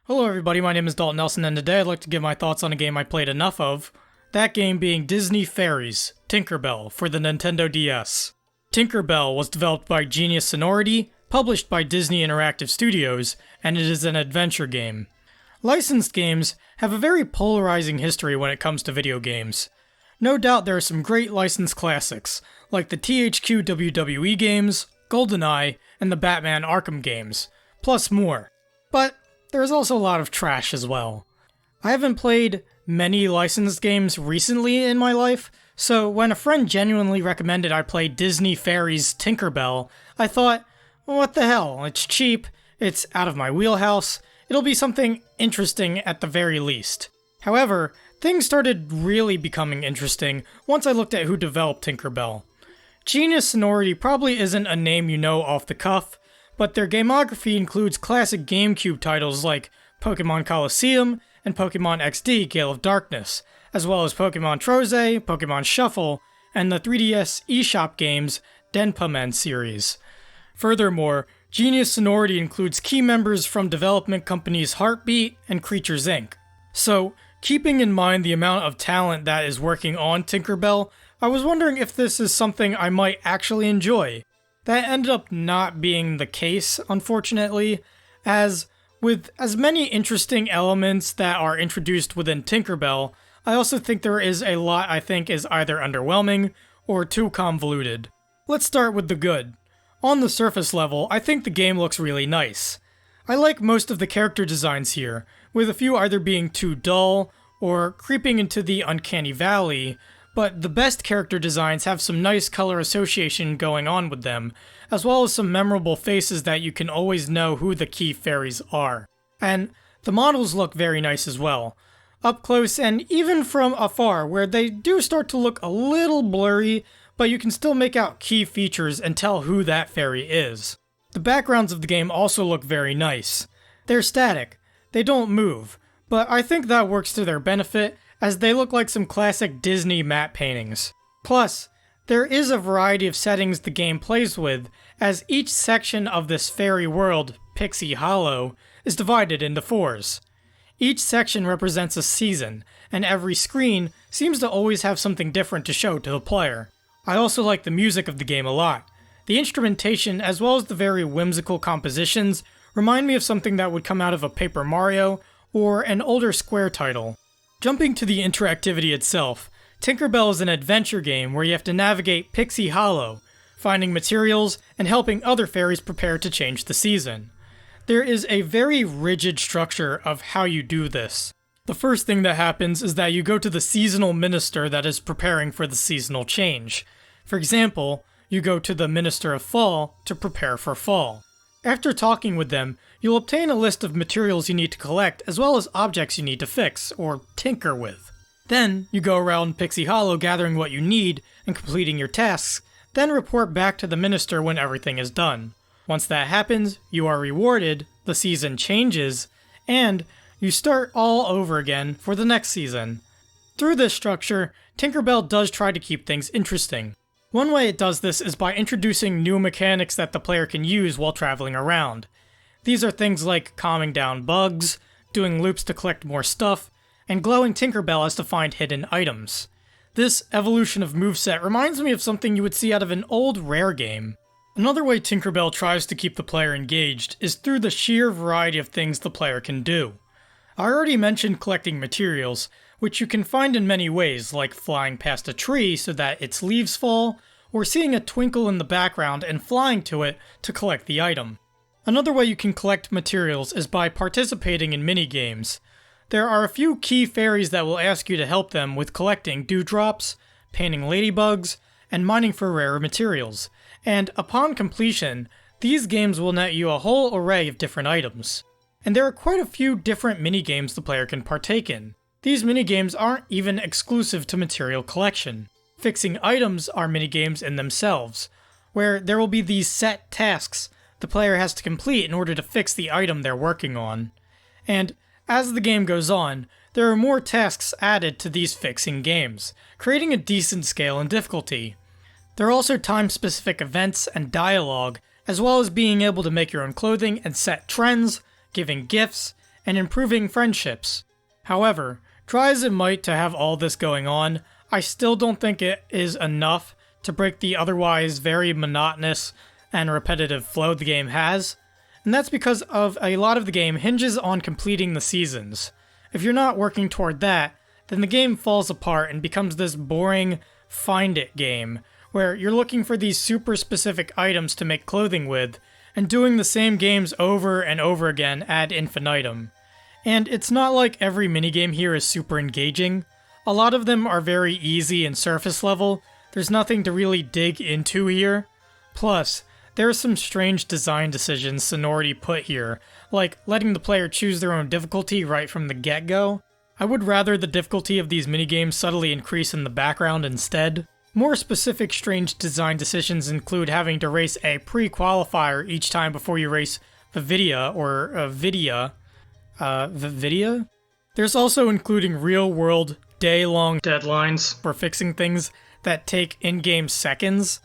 Hello everybody, my name is Daulton Nelson, and today I'd like to give my thoughts on a game I played enough of. That game being Disney Fairies, Tinkerbell, for the Nintendo DS. Tinkerbell was developed by Genius Sonority, published by Disney Interactive Studios, and it is an adventure game. Licensed games have a very polarizing history when it comes to video games. No doubt there are some great licensed classics, like the THQ WWE games, GoldenEye, and the Batman Arkham games, plus more. But there's also a lot of trash as well. I haven't played many licensed games recently in my life, so when a friend genuinely recommended I play Disney Fairies Tinkerbell, I thought, what the hell, it's cheap, it's out of my wheelhouse, it'll be something interesting at the very least. However, things started really becoming interesting once I looked at who developed Tinkerbell. Genius Sonority probably isn't a name you know off the cuff, but their gamography includes classic GameCube titles like Pokemon Colosseum and Pokemon XD Gale of Darkness, as well as Pokemon Troze, Pokemon Shuffle, and the 3DS eShop games Denpamen series. Furthermore, Genius Sonority includes key members from development companies Heartbeat and Creatures Inc. So, keeping in mind the amount of talent that is working on Tinkerbell, I was wondering if this is something I might actually enjoy. That ended up not being the case, unfortunately, as with as many interesting elements that are introduced within Tinkerbell, I also think there is a lot I think is either underwhelming or too convoluted. Let's start with the good. On the surface level, I think the game looks really nice. I like most of the character designs here, with a few either being too dull or creeping into the uncanny valley, but the best character designs have some nice color association going on with them, as well as some memorable faces that you can always know who the key fairies are. And the models look very nice as well, up close and even from afar, where they do start to look a little blurry, but you can still make out key features and tell who that fairy is. The backgrounds of the game also look very nice. They're static, they don't move, but I think that works to their benefit, as they look like some classic Disney matte paintings. Plus, there is a variety of settings the game plays with, as each section of this fairy world, Pixie Hollow, is divided into 4s. Each section represents a season, and every screen seems to always have something different to show to the player. I also like the music of the game a lot. The instrumentation, as well as the very whimsical compositions, remind me of something that would come out of a Paper Mario or an older Square title. Jumping to the interactivity itself, Tinkerbell is an adventure game where you have to navigate Pixie Hollow, finding materials and helping other fairies prepare to change the season. There is a very rigid structure of how you do this. The first thing that happens is that you go to the seasonal minister that is preparing for the seasonal change. For example, you go to the Minister of Fall to prepare for fall. After talking with them, you'll obtain a list of materials you need to collect as well as objects you need to fix, or tinker with. Then, you go around Pixie Hollow gathering what you need and completing your tasks, then report back to the minister when everything is done. Once that happens, you are rewarded, the season changes, and you start all over again for the next season. Through this structure, Tinkerbell does try to keep things interesting. One way it does this is by introducing new mechanics that the player can use while traveling around. These are things like calming down bugs, doing loops to collect more stuff, and glowing Tinkerbell as to find hidden items. This evolution of moveset reminds me of something you would see out of an old Rare game. Another way Tinkerbell tries to keep the player engaged is through the sheer variety of things the player can do. I already mentioned collecting materials, which you can find in many ways, like flying past a tree so that its leaves fall, or seeing a twinkle in the background and flying to it to collect the item. Another way you can collect materials is by participating in mini-games. There are a few key fairies that will ask you to help them with collecting dewdrops, painting ladybugs, and mining for rare materials, and upon completion, these games will net you a whole array of different items. And there are quite a few different mini-games the player can partake in. These minigames aren't even exclusive to material collection. Fixing items are minigames in themselves, where there will be these set tasks the player has to complete in order to fix the item they're working on. And as the game goes on, there are more tasks added to these fixing games, creating a decent scale in difficulty. There are also time-specific events and dialogue, as well as being able to make your own clothing and set trends, giving gifts, and improving friendships. However, try as it might to have all this going on, I still don't think it is enough to break the otherwise very monotonous and repetitive flow the game has, and that's because of a lot of the game hinges on completing the seasons. If you're not working toward that, then the game falls apart and becomes this boring find it game, where you're looking for these super specific items to make clothing with, and doing the same games over and over again ad infinitum. And it's not like every minigame here is super engaging. A lot of them are very easy and surface level, there's nothing to really dig into here. Plus, there are some strange design decisions Sonority put here, like letting the player choose their own difficulty right from the get-go. I would rather the difficulty of these minigames subtly increase in the background instead. More specific strange design decisions include having to race a pre-qualifier each time before you race Vividia or Vidia. Vividia? There's also including real-world, day-long deadlines for fixing things that take in-game seconds.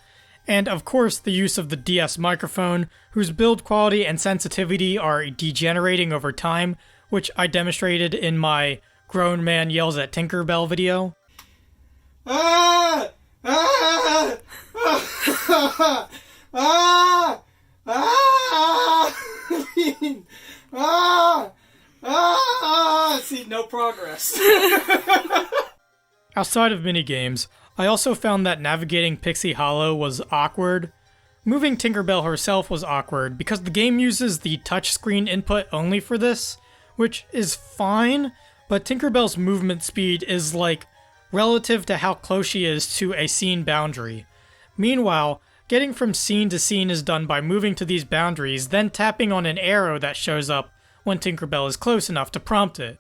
And of course, the use of the DS microphone, whose build quality and sensitivity are degenerating over time, which I demonstrated in my Grown Man Yells at Tinkerbell video. Ah! Ah! Ah! Ah! Ah! Ah! Ah! See, no progress. Outside of minigames, I also found that navigating Pixie Hollow was awkward. Moving Tinkerbell herself was awkward because the game uses the touchscreen input only for this, which is fine, but Tinkerbell's movement speed is like relative to how close she is to a scene boundary. Meanwhile, getting from scene to scene is done by moving to these boundaries, then tapping on an arrow that shows up when Tinkerbell is close enough to prompt it.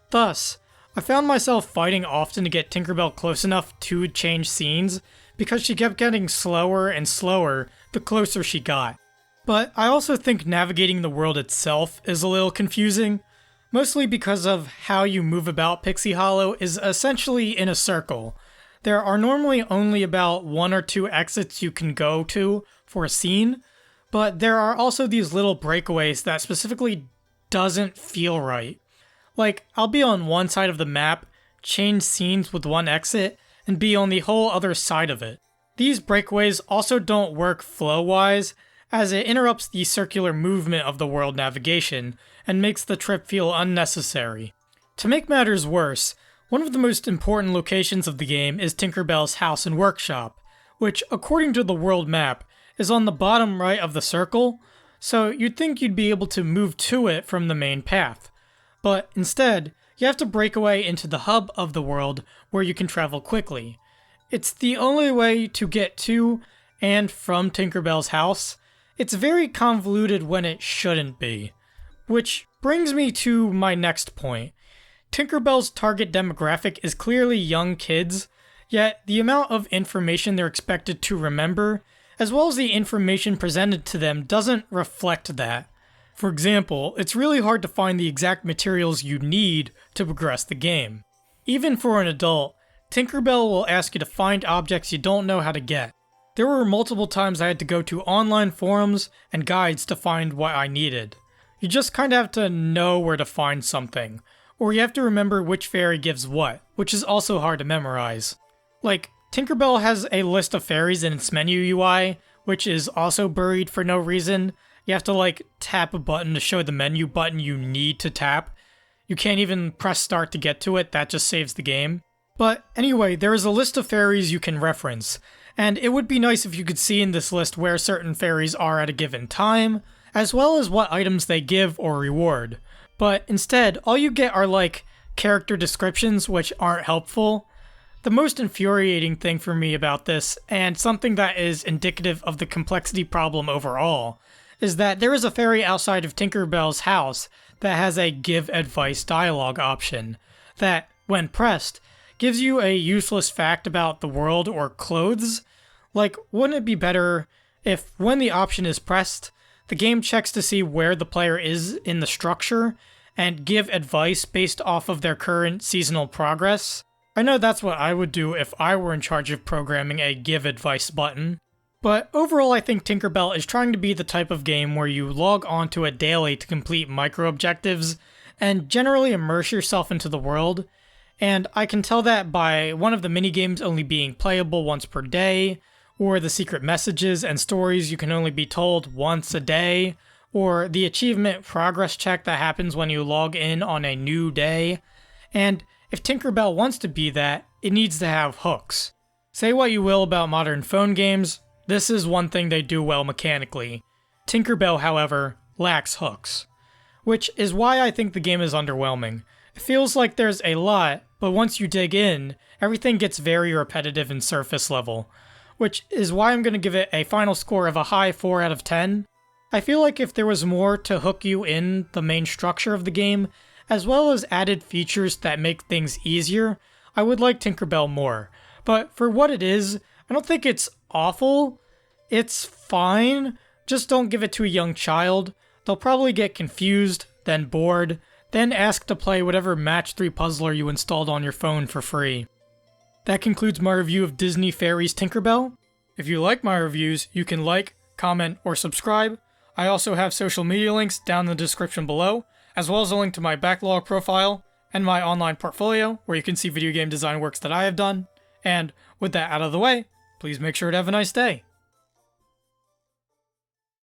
Thus, I found myself fighting often to get Tinkerbell close enough to change scenes because she kept getting slower and slower the closer she got. But I also think navigating the world itself is a little confusing, mostly because of how you move about Pixie Hollow is essentially in a circle. There are normally only about 1 or 2 exits you can go to for a scene, but there are also these little breakaways that specifically doesn't feel right. Like, I'll be on one side of the map, change scenes with one exit, and be on the whole other side of it. These breakaways also don't work flow-wise, as it interrupts the circular movement of the world navigation, and makes the trip feel unnecessary. To make matters worse, one of the most important locations of the game is Tinkerbell's house and workshop, which, according to the world map, is on the bottom right of the circle, so you'd think you'd be able to move to it from the main path. But instead, you have to break away into the hub of the world where you can travel quickly. It's the only way to get to and from Tinkerbell's house. It's very convoluted when it shouldn't be. Which brings me to my next point. Tinkerbell's target demographic is clearly young kids, yet the amount of information they're expected to remember, as well as the information presented to them, doesn't reflect that. For example, it's really hard to find the exact materials you need to progress the game. Even for an adult, Tinkerbell will ask you to find objects you don't know how to get. There were multiple times I had to go to online forums and guides to find what I needed. You just kinda have to know where to find something, or you have to remember which fairy gives what, which is also hard to memorize. Like, Tinkerbell has a list of fairies in its menu UI, which is also buried for no reason. You have to tap a button to show the menu button you need to tap. You can't even press start to get to it, that just saves the game. But anyway, there is a list of fairies you can reference, and it would be nice if you could see in this list where certain fairies are at a given time, as well as what items they give or reward. But instead, all you get are character descriptions which aren't helpful. The most infuriating thing for me about this, and something that is indicative of the complexity problem overall, is that there is a fairy outside of Tinkerbell's house that has a give advice dialogue option that, when pressed, gives you a useless fact about the world or clothes. Wouldn't it be better if, when the option is pressed, the game checks to see where the player is in the structure and give advice based off of their current seasonal progress? I know that's what I would do if I were in charge of programming a give advice button. But overall, I think Tinkerbell is trying to be the type of game where you log on to it daily to complete micro-objectives, and generally immerse yourself into the world. And I can tell that by one of the minigames only being playable once per day, or the secret messages and stories you can only be told once a day, or the achievement progress check that happens when you log in on a new day. And if Tinkerbell wants to be that, it needs to have hooks. Say what you will about modern phone games, this is one thing they do well mechanically. Tinkerbell, however, lacks hooks. Which is why I think the game is underwhelming. It feels like there's a lot, but once you dig in, everything gets very repetitive and surface level. Which is why I'm going to give it a final score of a high 4 out of 10. I feel like if there was more to hook you in the main structure of the game, as well as added features that make things easier, I would like Tinkerbell more. But for what it is, I don't think it's awful. It's fine, just don't give it to a young child. They'll probably get confused, then bored, then ask to play whatever Match 3 puzzler you installed on your phone for free. That concludes my review of Disney Fairies Tinkerbell. If you like my reviews, you can like, comment, or subscribe. I also have social media links down in the description below, as well as a link to my Backloggd profile and my online portfolio, where you can see video game design works that I have done. And with that out of the way, please make sure to have a nice day.